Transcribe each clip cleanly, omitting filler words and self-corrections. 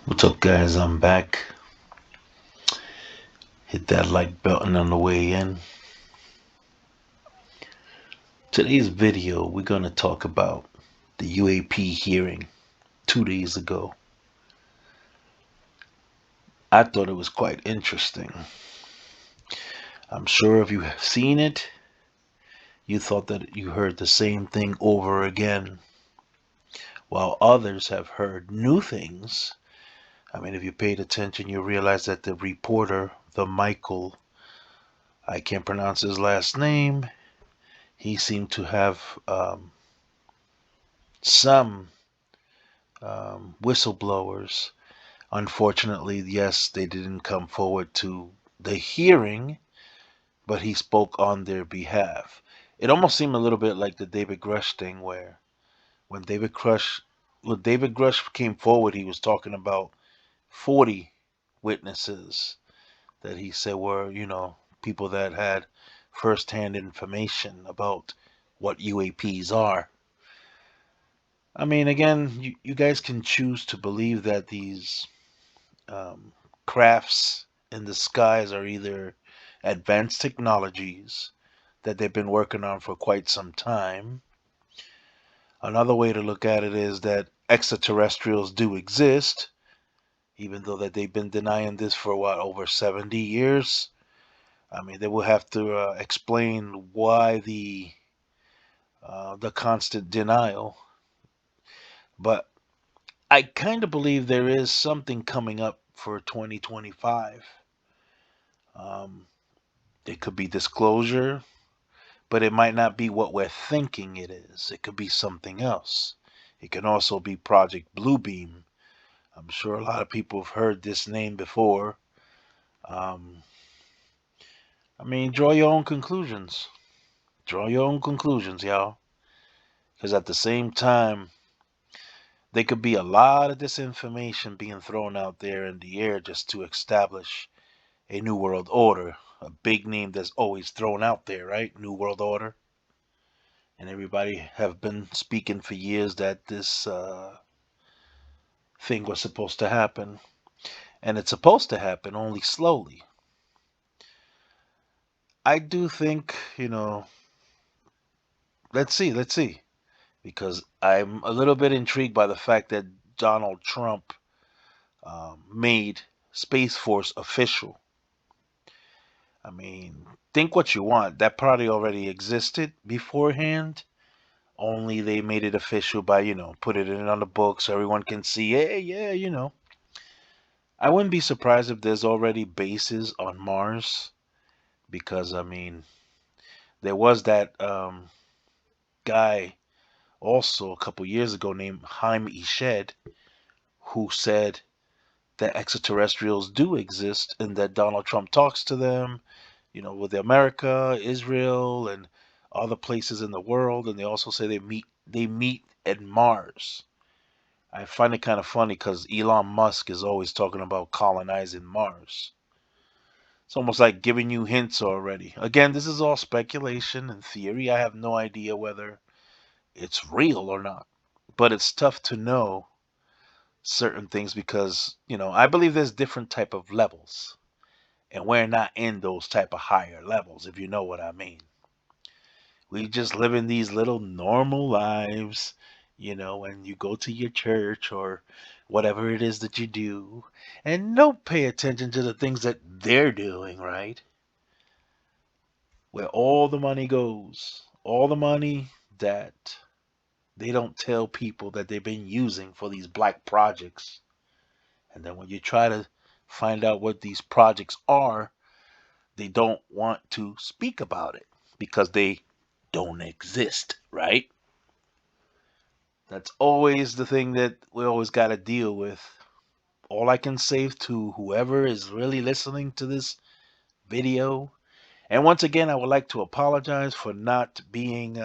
What's up, guys? I'm back. Hit that like button on the way in. Today's video, we're going to talk about the U.A.P hearing 2 days ago. I thought it was quite interesting. I'm sure if you have seen it, you thought that you heard the same thing over again, while others have heard new things. I mean, if you paid attention, you realize that the reporter, the Michael, I can't pronounce his last name, he seemed to have some whistleblowers. Unfortunately, yes, they didn't come forward to the hearing, but he spoke on their behalf. It almost seemed a little bit like the David Grush thing, where when David Grush came forward, he was talking about 40 witnesses that he said were, people that had firsthand information about what UAPs are. I mean, again, you guys can choose to believe that these um, crafts in the skies are either advanced technologies that they've been working on for quite some time. Another way to look at it is that extraterrestrials do exist, even though that they've been denying this for what, over 70 years. I mean, they will have to explain why the constant denial. But I kind of believe there is something coming up for 2025. Um, it could be disclosure, but it might not be what we're thinking it is. It could be something else. It can also be Project Bluebeam. I'm sure a lot of people have heard this name before. Um, I mean, draw your own conclusions. Draw your own conclusions, y'all. Because at the same time, there could be a lot of disinformation being thrown out there in the air just to establish a New World Order. A big name that's always thrown out there, right? New World Order. And everybody have been speaking for years that this thing was supposed to happen, and it's supposed to happen only slowly. I do think, let's see, because I'm a little bit intrigued by the fact that Donald Trump made Space Force official. I mean, think what you want. That probably already existed beforehand. Only they made it official by, put it in on the book so everyone can see, hey, yeah. I wouldn't be surprised if there's already bases on Mars because, I mean, there was that guy also a couple years ago named Haim Eshed who said that extraterrestrials do exist and that Donald Trump talks to them, with America, Israel, and other places in the world. And they also say they meet at Mars. I find it kind of funny because Elon Musk is always talking about colonizing Mars. It's almost like giving you hints already. Again, this is all speculation and theory. I have no idea whether it's real or not. But it's tough to know certain things because, I believe there's different type of levels. And we're not in those type of higher levels, if you know what I mean. We just live in these little normal lives, and you go to your church or whatever it is that you do, and don't pay attention to the things that they're doing, right? Where all the money goes, all the money that they don't tell people that they've been using for these black projects. And then when you try to find out what these projects are, they don't want to speak about it because they don't exist, right? That's always the thing that we always got to deal with. All I can say to whoever is really listening to this video, and once again, I would like to apologize for not being,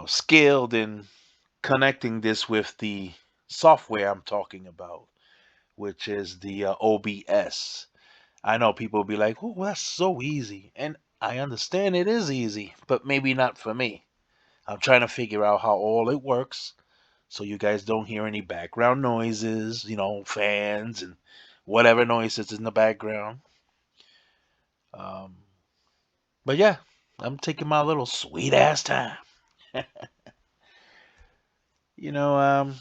skilled in connecting this with the software I'm talking about, which is the OBS. I know people will be like, oh, that's so easy. And I understand it is easy, but maybe not for me. I'm trying to figure out how all it works so you guys don't hear any background noises, fans and whatever noises in the background. Um, but yeah, I'm taking my little sweet ass time. You know,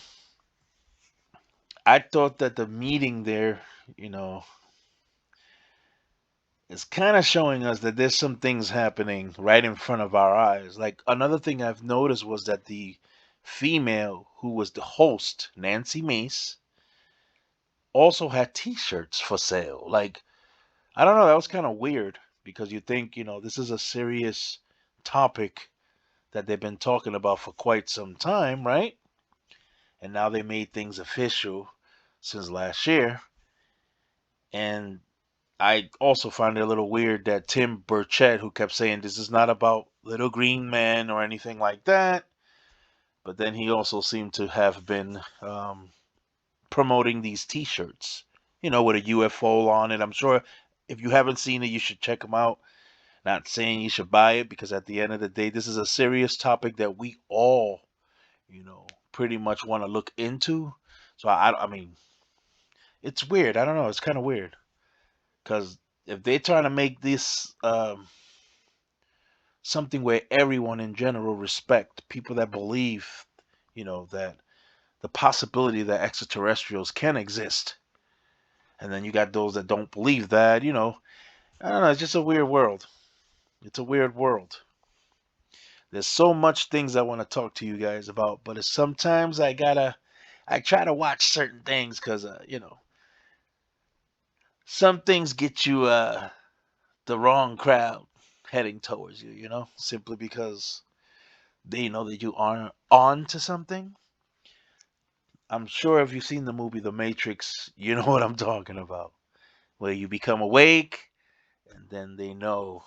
I thought that the meeting there, you know, is kind of showing us that there's some things happening right in front of our eyes. Like another thing I've noticed was that the female who was the host, Nancy Mace, also had T-shirts for sale. Like I don't know, that was kind of weird because you think, this is a serious topic that they've been talking about for quite some time, right? And now they made things official since last year. And I also find it a little weird that Tim Burchett, who kept saying this is not about little green men or anything like that, but then he also seemed to have been promoting these T-shirts, with a UFO on it. I'm sure if you haven't seen it, you should check them out. Not saying you should buy it because at the end of the day, this is a serious topic that we all, pretty much want to look into. So I mean, it's weird. I don't know. It's kind of weird because if they're trying to make this something where everyone in general respect people that believe, that the possibility that extraterrestrials can exist, and then you got those that don't believe that, I don't know. It's just a weird world. It's a weird world. There's so much things I want to talk to you guys about, but it's sometimes I try to watch certain things because, some things get you the wrong crowd heading towards you, simply because they know that you aren't on to something. I'm sure if you've seen the movie The Matrix, you know what I'm talking about. Where you become awake, and then they know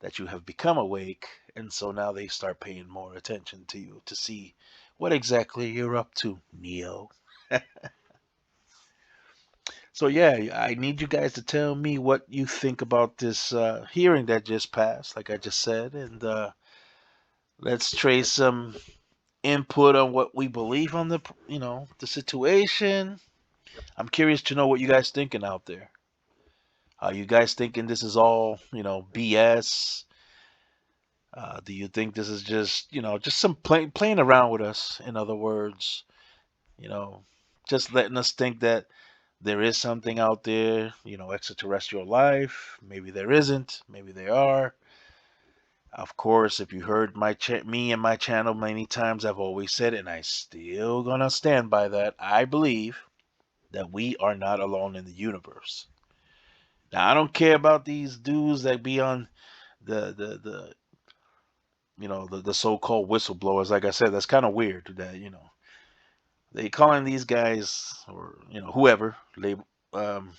that you have become awake, and so now they start paying more attention to you to see what exactly you're up to, Neo. So yeah, I need you guys to tell me what you think about this hearing that just passed, like I just said, and let's trace some input on what we believe on the situation. I'm curious to know what you guys thinking out there. Are you guys thinking this is all BS? Do you think this is just just some playing around with us? In other words, you know, just letting us think that there is something out there, extraterrestrial life. Maybe there isn't. Maybe there are. Of course, if you heard me and my channel many times, I've always said, and I still gonna stand by that. I believe that we are not alone in the universe. Now, I don't care about these dudes that be on the the so-called whistleblowers. Like I said, that's kind of weird that they calling these guys or whoever they um,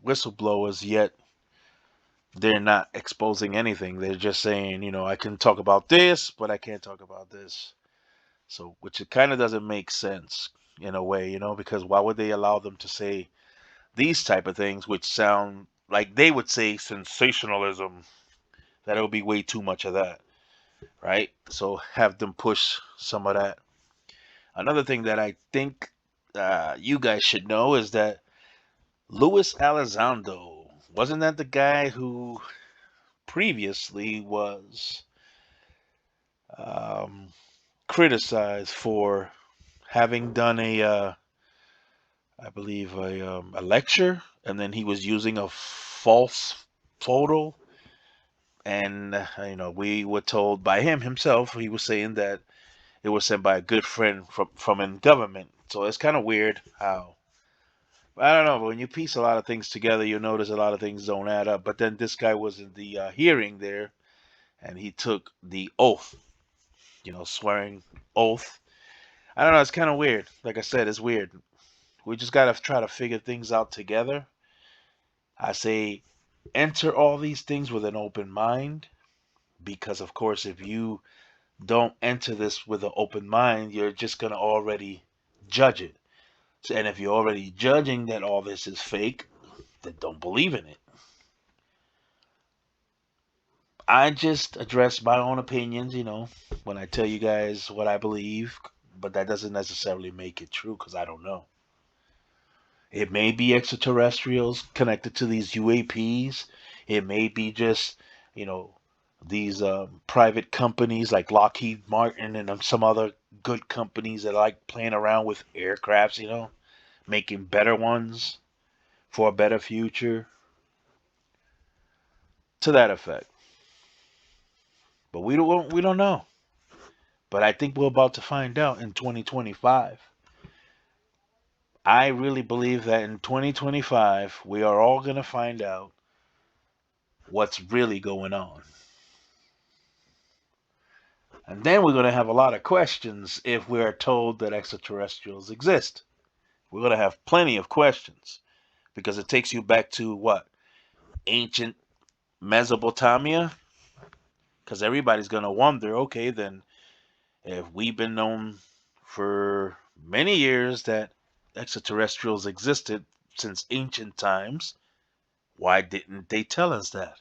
whistleblowers, yet they're not exposing anything. They're just saying, I can talk about this, but I can't talk about this. So, which it kind of doesn't make sense in a way, because why would they allow them to say these type of things, which sound like they would say sensationalism? That would be way too much of that, right? So have them push some of that. Another thing that I think you guys should know is that Luis Elizondo, wasn't that the guy who previously was um, criticized for having done I believe, a lecture, and then he was using a false photo, and we were told by him himself, he was saying that it was sent by a good friend from in government. So it's kind of weird how. I don't know, but when you piece a lot of things together, you notice a lot of things don't add up. But then this guy was in the hearing there, and he took the oath, swearing oath. I don't know, it's kind of weird. Like I said, it's weird. We just got to try to figure things out together. I say enter all these things with an open mind because, of course, if you don't enter this with an open mind, you're just going to already judge it. And if you're already judging that all this is fake, then don't believe in it. I just address my own opinions, when I tell you guys what I believe. but that doesn't necessarily make it true because I don't know. It may be extraterrestrials connected to these UAPs. It may be just, you know, these private companies like Lockheed Martin and some other good companies that like playing around with aircrafts, making better ones for a better future. To that effect. But we don't know. But I think we're about to find out in 2025. I really believe that in 2025 we are all going to find out what's really going on. And then we're going to have a lot of questions if we're told that extraterrestrials exist. We're going to have plenty of questions because it takes you back to what? Ancient Mesopotamia? Because everybody's going to wonder, okay, then if we've been known for many years that extraterrestrials existed since ancient times, why didn't they tell us that?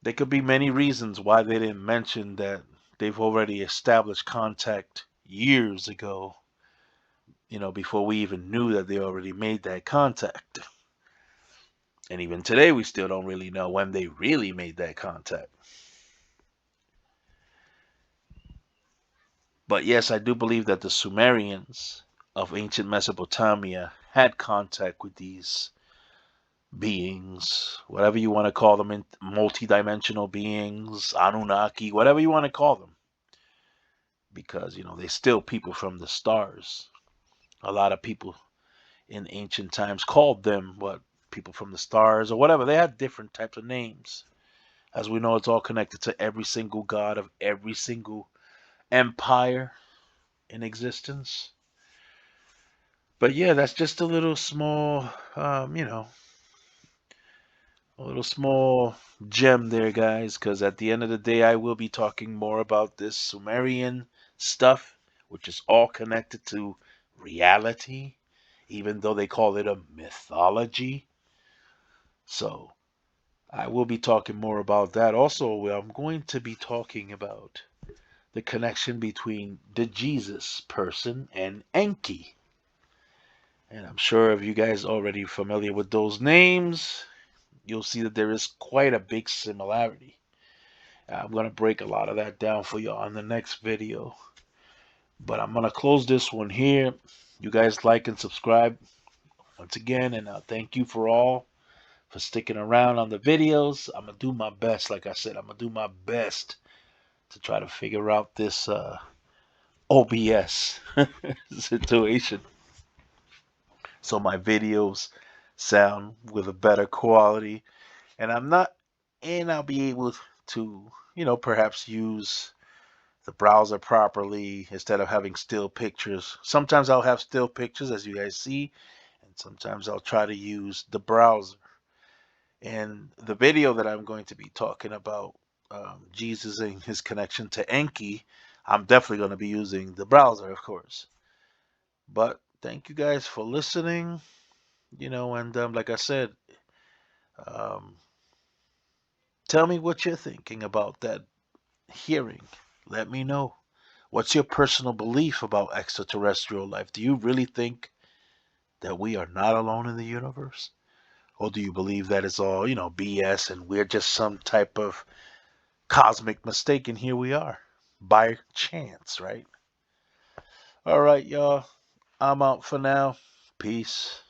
There could be many reasons why they didn't mention that they've already established contact years ago, before we even knew that they already made that contact. And even today, we still don't really know when they really made that contact. But yes, I do believe that the Sumerians of ancient Mesopotamia had contact with these beings, whatever you want to call them, multi-dimensional beings, Anunnaki, whatever you want to call them. Because, they're still people from the stars. A lot of people in ancient times called them what? People from the stars or whatever. They had different types of names. As we know, it's all connected to every single god of every single empire in existence. But yeah, that's just a little small, a little small gem there, guys, because at the end of the day, I will be talking more about this Sumerian stuff, which is all connected to reality, even though they call it a mythology. So I will be talking more about that. Also, I'm going to be talking about the connection between the Jesus person and Enki. And I'm sure if you guys already familiar with those names, you'll see that there is quite a big similarity. I'm going to break a lot of that down for you on the next video. But I'm going to close this one here. You guys like and subscribe once again. And thank you for sticking around on the videos. I'm going to do my best. Like I said, I'm going to do my best to try to figure out this OBS situation. So my videos sound with a better quality. And I'll be able to, perhaps use the browser properly instead of having still pictures. Sometimes I'll have still pictures, as you guys see, and sometimes I'll try to use the browser. And the video that I'm going to be talking about, Jesus and his connection to Enki, I'm definitely going to be using the browser, of course. But thank you guys for listening, and like I said, um, tell me what you're thinking about that hearing. Let me know. What's your personal belief about extraterrestrial life? Do you really think that we are not alone in the universe? Or do you believe that it's all, BS and we're just some type of cosmic mistake and here we are by chance, right? All right, y'all. I'm out for now. Peace.